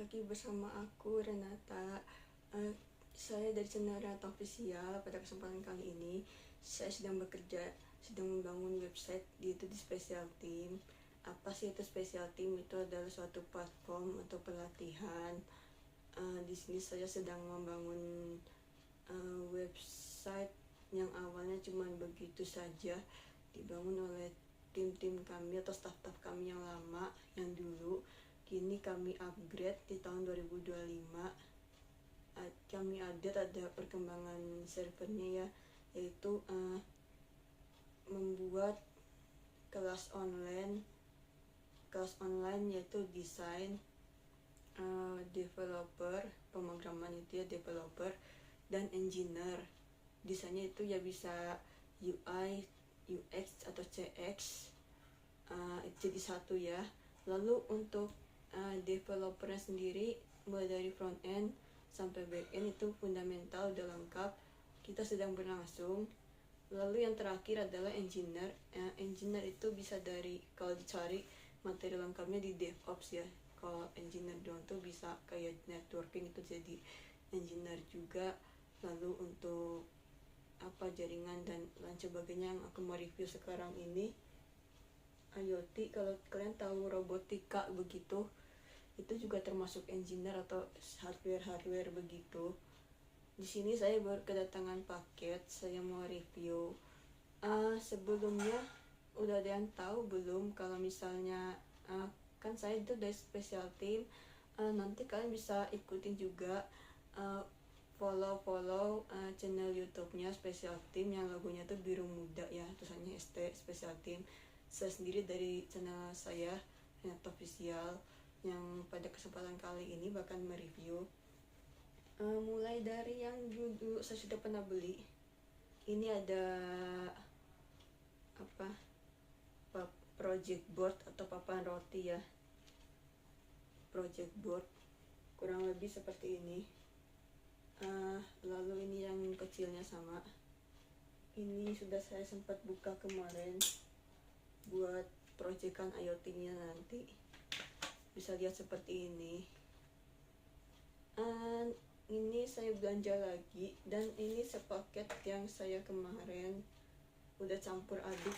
lagi bersama aku Renata. Saya dari channel Renata Official. Pada kesempatan kali ini saya sedang membangun website yaitu di Special Team. Apa sih itu Special Team? Itu adalah suatu platform atau pelatihan. Di sini saya sedang membangun website yang awalnya cuma begitu saja, dibangun oleh tim-tim kami atau staff-staff kami yang lama, yang dulu. Kini kami upgrade di tahun 2025. Kami ada perkembangan servernya ya, yaitu membuat kelas online yaitu desain, developer, pemrograman itu ya, developer dan engineer. Desainnya itu ya bisa UI, UX atau CX, itu jadi satu ya. Lalu untuk developernya sendiri, mulai dari front end sampai back end itu fundamental udah lengkap, kita sedang berlangsung. Lalu yang terakhir adalah engineer. Engineer itu bisa kalau dicari materi lengkapnya di DevOps ya. Kalau engineer doang tuh bisa kayak networking, itu jadi engineer juga. Lalu untuk jaringan dan lain sebagainya yang aku mau review sekarang ini, IoT. Kalau kalian tahu robotika begitu, itu juga termasuk engineer atau hardware begitu. Di sini saya baru kedatangan paket, saya mau review. Sebelumnya udah ada yang tahu belum kalau misalnya kan saya itu dari Special Team. Nanti kalian bisa ikutin juga, follow channel YouTube-nya Special Team yang logonya tuh biru muda ya, tulisannya ST Special Team. Saya sendiri dari channel saya Renata Official, yang pada kesempatan kali ini bahkan mereview mulai dari yang dulu saya sudah pernah beli. Ini ada project board atau papan roti ya, project board kurang lebih seperti ini. Lalu ini yang kecilnya sama, ini sudah saya sempat buka kemarin buat proyekan IoT-nya nanti. Bisa lihat seperti ini. Ini saya belanja lagi, dan ini sepaket yang saya kemarin udah campur aduk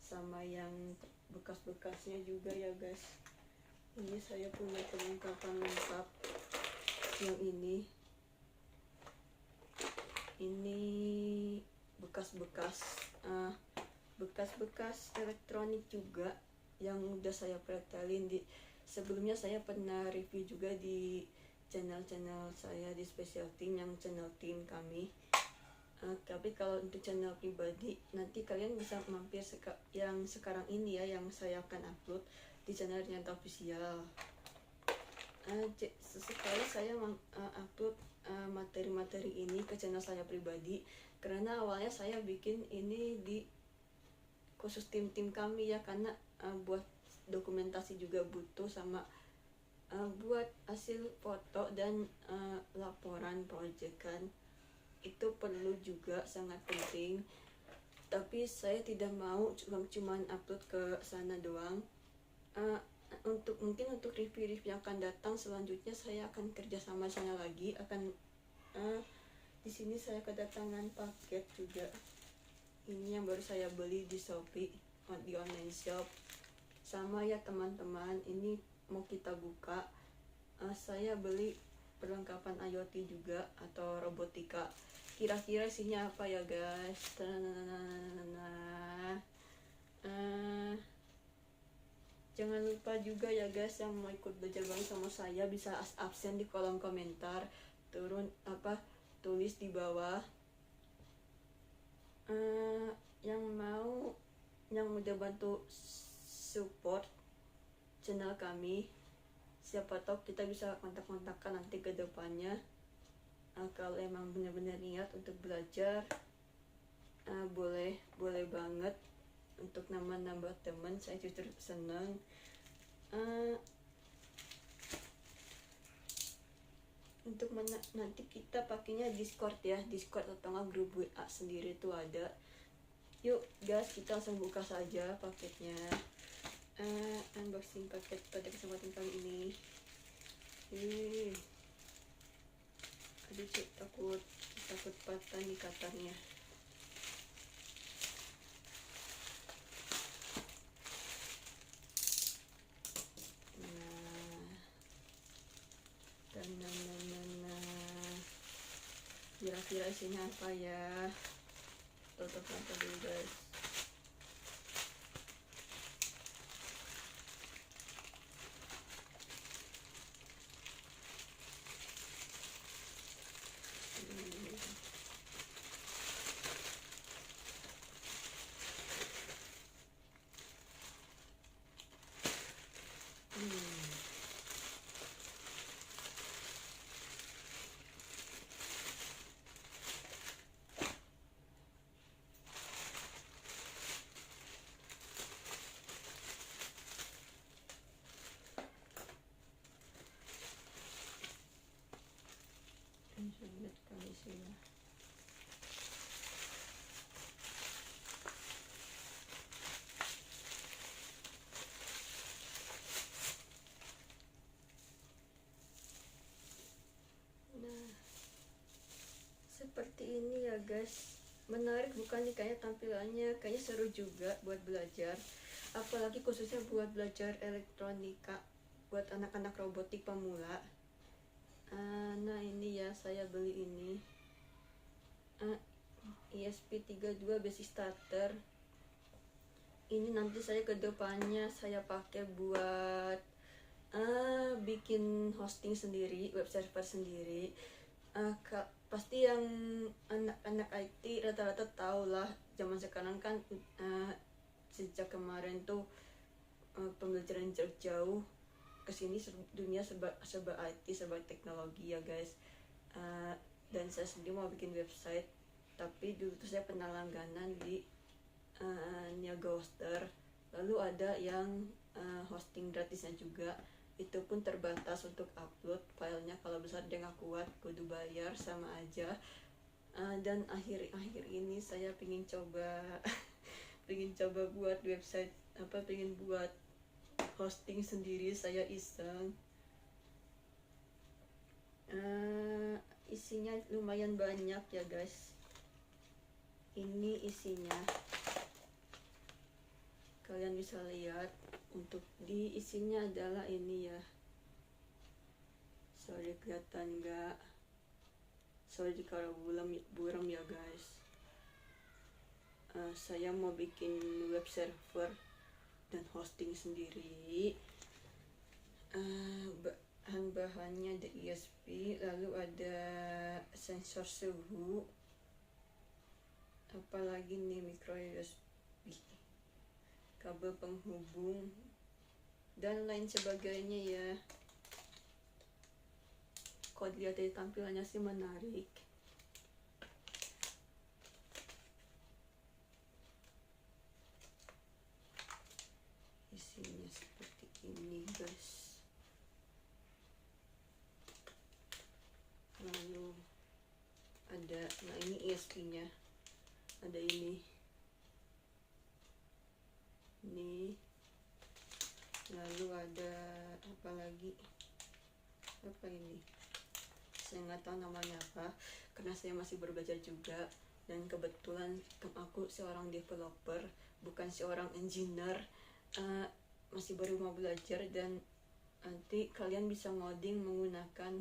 sama yang bekas-bekasnya juga ya guys. Ini saya punya perlengkapan lengkap yang ini bekas-bekas elektronik juga yang udah saya pretelin. Sebelumnya saya pernah review juga di channel saya di Special Team, yang channel tim kami. Tapi kalau untuk channel pribadi, nanti kalian bisa mampir yang sekarang ini ya, yang saya akan upload di channel Renata Official. Sesekali saya upload materi-materi ini ke channel saya pribadi, karena awalnya saya bikin ini di khusus tim-tim kami ya, karena buat dokumentasi juga butuh, sama buat hasil foto dan laporan proyekan itu perlu juga, sangat penting. Tapi saya tidak mau cuma upload ke sana doang. Mungkin untuk review yang akan datang selanjutnya, saya akan kerja sama channel lagi. Di sini saya kedatangan paket juga. Ini yang baru saya beli di Shopee, di online shop. Sama ya teman-teman, ini mau kita buka. Saya beli perlengkapan IoT juga atau robotika. Kira-kira isinya apa ya guys? Jangan lupa juga ya guys, yang mau ikut belajar bareng sama saya bisa absen di kolom komentar, tulis di bawah. Yang udah bantu support channel kami, siapa tahu kita bisa kontak-kontakkan nanti ke depannya. Kalau emang benar-benar niat untuk belajar, boleh banget untuk nambah teman. Saya justru senang. Untuk nanti kita pakainya Discord ya, Discord atau nggak grup WA sendiri itu ada. Yuk guys, kita langsung buka saja paketnya. Unboxing paket pada kesempatan kali ini. Aduh, takut patah nih katanya. Kira-kira isinya apa ya? Tutup mata dulu guys. Sulit kali sih ya. Nah, seperti ini ya guys. Menarik bukan nih kayaknya tampilannya, kayaknya seru juga buat belajar. Apalagi khususnya buat belajar elektronika, buat anak-anak robotik pemula. Nah ini ya, saya beli ini ESP32 basic starter. Ini nanti saya kedepannya saya pakai buat bikin hosting sendiri, web server sendiri. Pasti yang anak-anak IT rata-rata tahu lah, zaman sekarang kan sejak kemarin tuh pembelajaran jarak jauh kesini, dunia serba IT, serba teknologi ya guys. Dan saya sendiri mau bikin website, tapi dulu tuh saya pernah langganan di Niaga Hoster. Lalu ada yang hosting gratisnya juga, itu pun terbatas untuk upload filenya. Kalau besar dia nggak kuat, kudu bayar, sama aja. Dan akhir-akhir ini saya pengen coba buat website, pengen buat hosting sendiri. Saya iseng. Isinya lumayan banyak ya guys. Ini isinya, kalian bisa lihat. Untuk di isinya adalah ini ya. Sorry kelihatan nggak? Sorry kalau buram ya guys. Saya mau bikin web server dan hosting sendiri. Bahan-bahannya ada ESP, lalu ada sensor suhu, apalagi nih micro USB, kabel penghubung, dan lain sebagainya ya. Kalau dilihat dari tampilannya sih menarik. Isinya seperti ini guys. Lalu ada, nah ini ESP nya, ada ini lalu ada apa lagi, apa ini, saya nggak tahu namanya apa karena saya masih belajar juga. Dan kebetulan aku seorang developer, bukan seorang engineer, masih baru mau belajar. Dan nanti kalian bisa ngoding menggunakan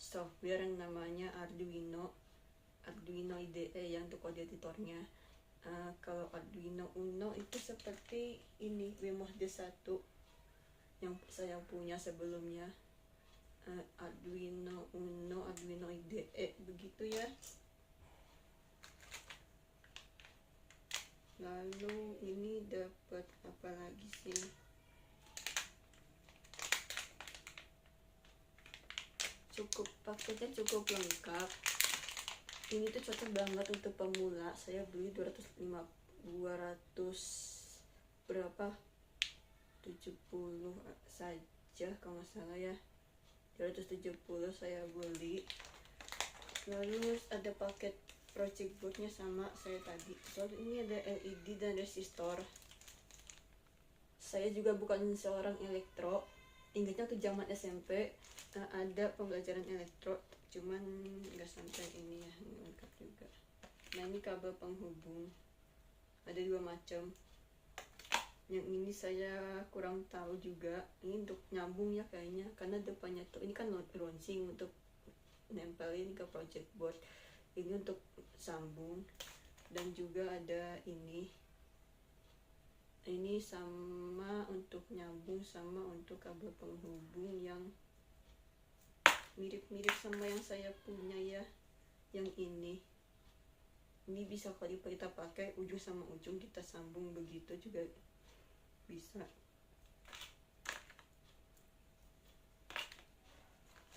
software yang namanya Arduino IDE yang untuk kode editornya. Kalau Arduino Uno itu seperti ini, WMOSD 1 yang saya punya sebelumnya. Arduino Uno, Arduino IDE, begitu ya. Lalu ini dapat apa lagi sih? Paketnya cukup lengkap. Ini tuh cocok banget untuk pemula. Saya beli 200 berapa, 70 saja kalau nggak salah ya, 270 saya beli. Lalu ada paket project boardnya sama saya tadi. Soal ini ada LED dan resistor. Saya juga bukan seorang elektro, ingatnya tuh zaman SMP ada pembelajaran elektro, cuman nggak sampai ini ya, nggak lengkap juga. Nah ini kabel penghubung ada 2 macam. Yang ini saya kurang tahu juga, ini untuk nyambung ya kayaknya, karena depannya tuh ini kan launching untuk nempelin ke project board, ini untuk sambung. Dan juga ada ini sama untuk nyambung, sama untuk kabel penghubung yang mirip-mirip sama yang saya punya ya, yang ini bisa kalau kita pakai ujung sama ujung kita sambung begitu juga bisa.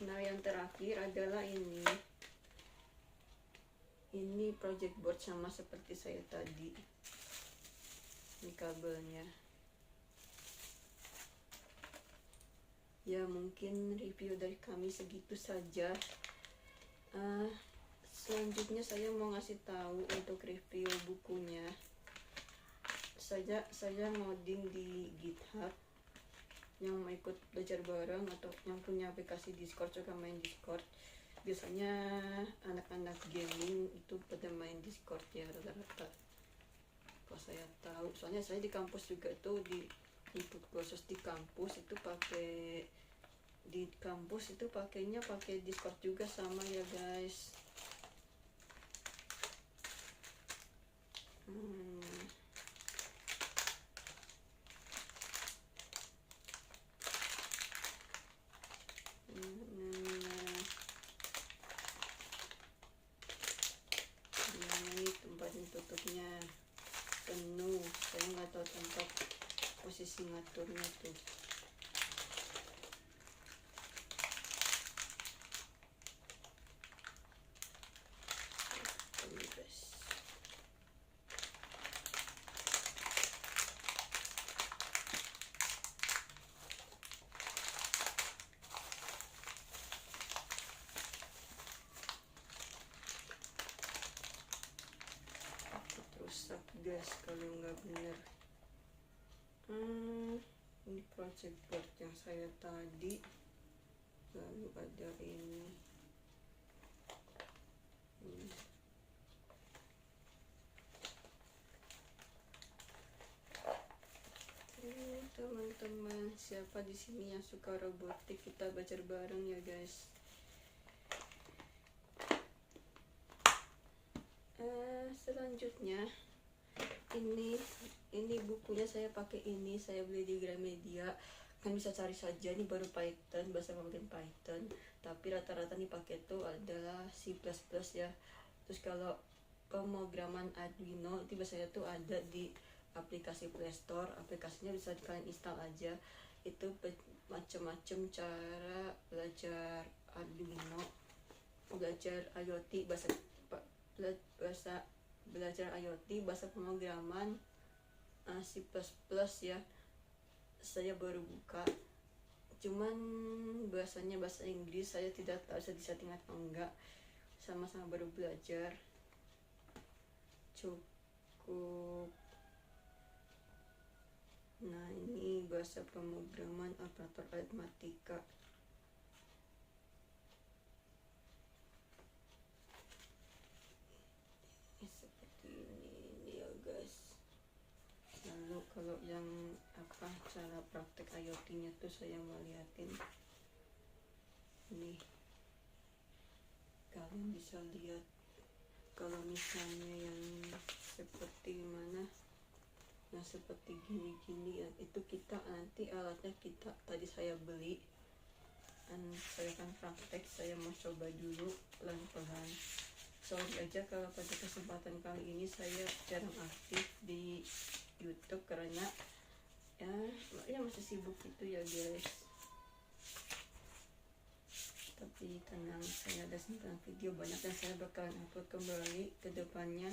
Nah yang terakhir adalah ini project board sama seperti saya tadi, ini kabelnya ya. Mungkin review dari kami segitu saja. Selanjutnya saya mau ngasih tahu untuk review bukunya. Saya ngoding di GitHub. Yang mau ikut belajar bareng atau yang punya aplikasi Discord juga main Discord. Biasanya anak-anak gaming itu pada main Discord ya rata-rata. Kalau saya tahu, soalnya saya di kampus juga tuh di ikut kursus di kampus itu pakainya pakai Discord juga sama ya guys. Ini tempat tutupnya penuh, saya nggak tahu tempat posisi ngaturnya tuh. Rusak gas kalau nggak bener. Ini project board yang saya tadi, lalu ada ini. Teman-teman, siapa di sini yang suka robotik, kita belajar bareng ya guys. Selanjutnya ini bukunya saya pakai ini, saya beli di Gramedia. Kan bisa cari saja, ini baru Python, bahasa pemrograman Python, tapi rata-rata nih pakai tuh adalah C++ ya. Terus kalau pemrograman Arduino itu biasanya tuh ada di aplikasi Play Store. Aplikasinya bisa kalian install aja. Itu macam-macam cara belajar Arduino, belajar IoT, belajar IoT, bahasa pemrograman C++ ya. Saya baru buka, cuman bahasanya bahasa Inggris, saya tidak tahu bisa disetting atau enggak, sama-sama baru belajar. Cukup. Nah ini bahasa pemrograman operator aritmatika. Seperti ini ya guys. Lalu kalau yang cara praktek IoT-nya tuh saya mau liatin. Nih, kalian bisa lihat kalau misalnya yang seperti mana, yang seperti gini-gini ya, itu kita nanti alatnya kita tadi saya beli, dan saya akan praktek. Saya mau coba dulu pelan-pelan. Sorry aja kalau pada kesempatan kali ini saya jarang aktif di YouTube karena ya masih sibuk gitu ya guys. Tapi tenang, saya ada simpan video banyak dan saya bakalan upload kembali ke depannya.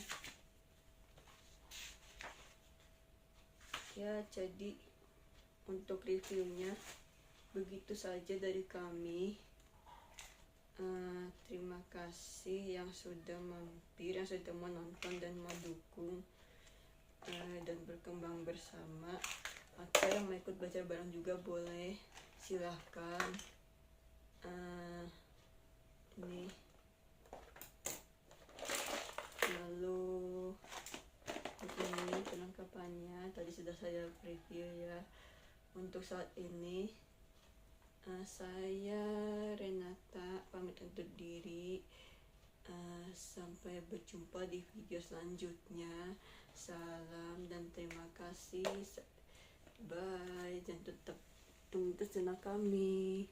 Ya jadi untuk reviewnya begitu saja dari kami. Terima kasih yang sudah mampir, yang sudah menonton dan mau dukung dan berkembang bersama. Atau yang mau ikut belajar bareng juga boleh. silahkan. Ini lalu ini perlengkapannya tadi sudah saya preview ya. Untuk saat ini saya Renata pamit undur diri. Sampai berjumpa di video selanjutnya. Salam dan terima kasih. Bye, dan tetap tunggu channel kami.